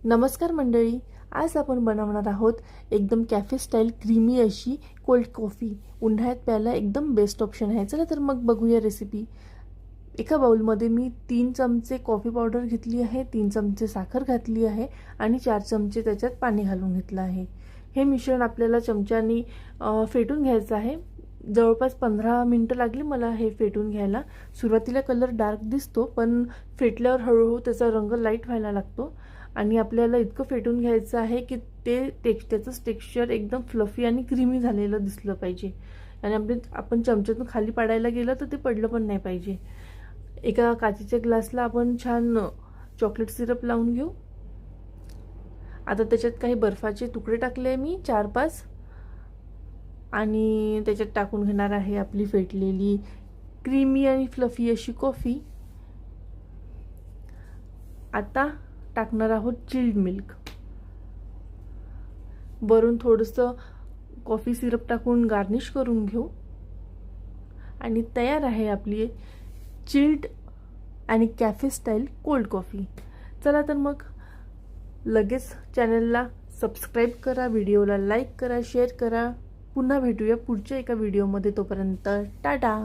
नमस्कार मंडळी, आज आपण बनवणार आहोत एकदम कॅफे स्टाईल क्रीमी अशी कोल्ड कॉफी. उन्हाळ्यात प्यायला एकदम बेस्ट ऑप्शन आहे. चला तर मग बघूया रेसिपी. एका बाउलमध्ये मी 3 चमचे कॉफी पावडर घेतली आहे, 3 चमचे साखर घातली आहे आणि 4 चमचे त्याच्यात पाणी घालून घेतलं आहे. हे मिश्रण आपल्याला चमच्यानी फेटून घ्यायचं आहे. जवळपास 15 मिनिटं लागली मला हे फेटून घ्यायला. सुरुवातीला कलर डार्क दिसतो, पण फेटल्यावर हळूहळू त्याचा रंग लाईट व्हायला लागतो आणि आपल्याला इतकं फेटून घ्यायचं आहे की त्याचं टेक्स्चर एकदम फ्लफी आणि क्रीमी झालेलं दिसलं पाहिजे. आणि आपण चमच्यातून खाली पाडायला गेलं तर ते पडलं पण नाही पाहिजे. एका काचेच्या ग्लासला आपण छान चॉकलेट सिरप लावून घेऊ. आता त्याच्यात काही बर्फाचे तुकडे टाकले मी 4-5 आणि त्याच्यात टाकून घेणार आहे आपली फेटलेली क्रीमी आणि फ्लफी अशी कॉफी. आता टाकणार आहोत चिल्ड मिल्क. वरून थोडंसं कॉफी सिरप टाकून गार्निश करून घेऊ आणि तयार आहे आपली चिल्ड आणि कॅफे स्टाईल कोल्ड कॉफी. चला तर मग लगेच चॅनलला सबस्क्राईब करा, व्हिडिओला लाईक करा, शेअर करा. पुन्हा भेटूया पुढच्या एका व्हिडिओमध्ये. तोपर्यंत टाटा.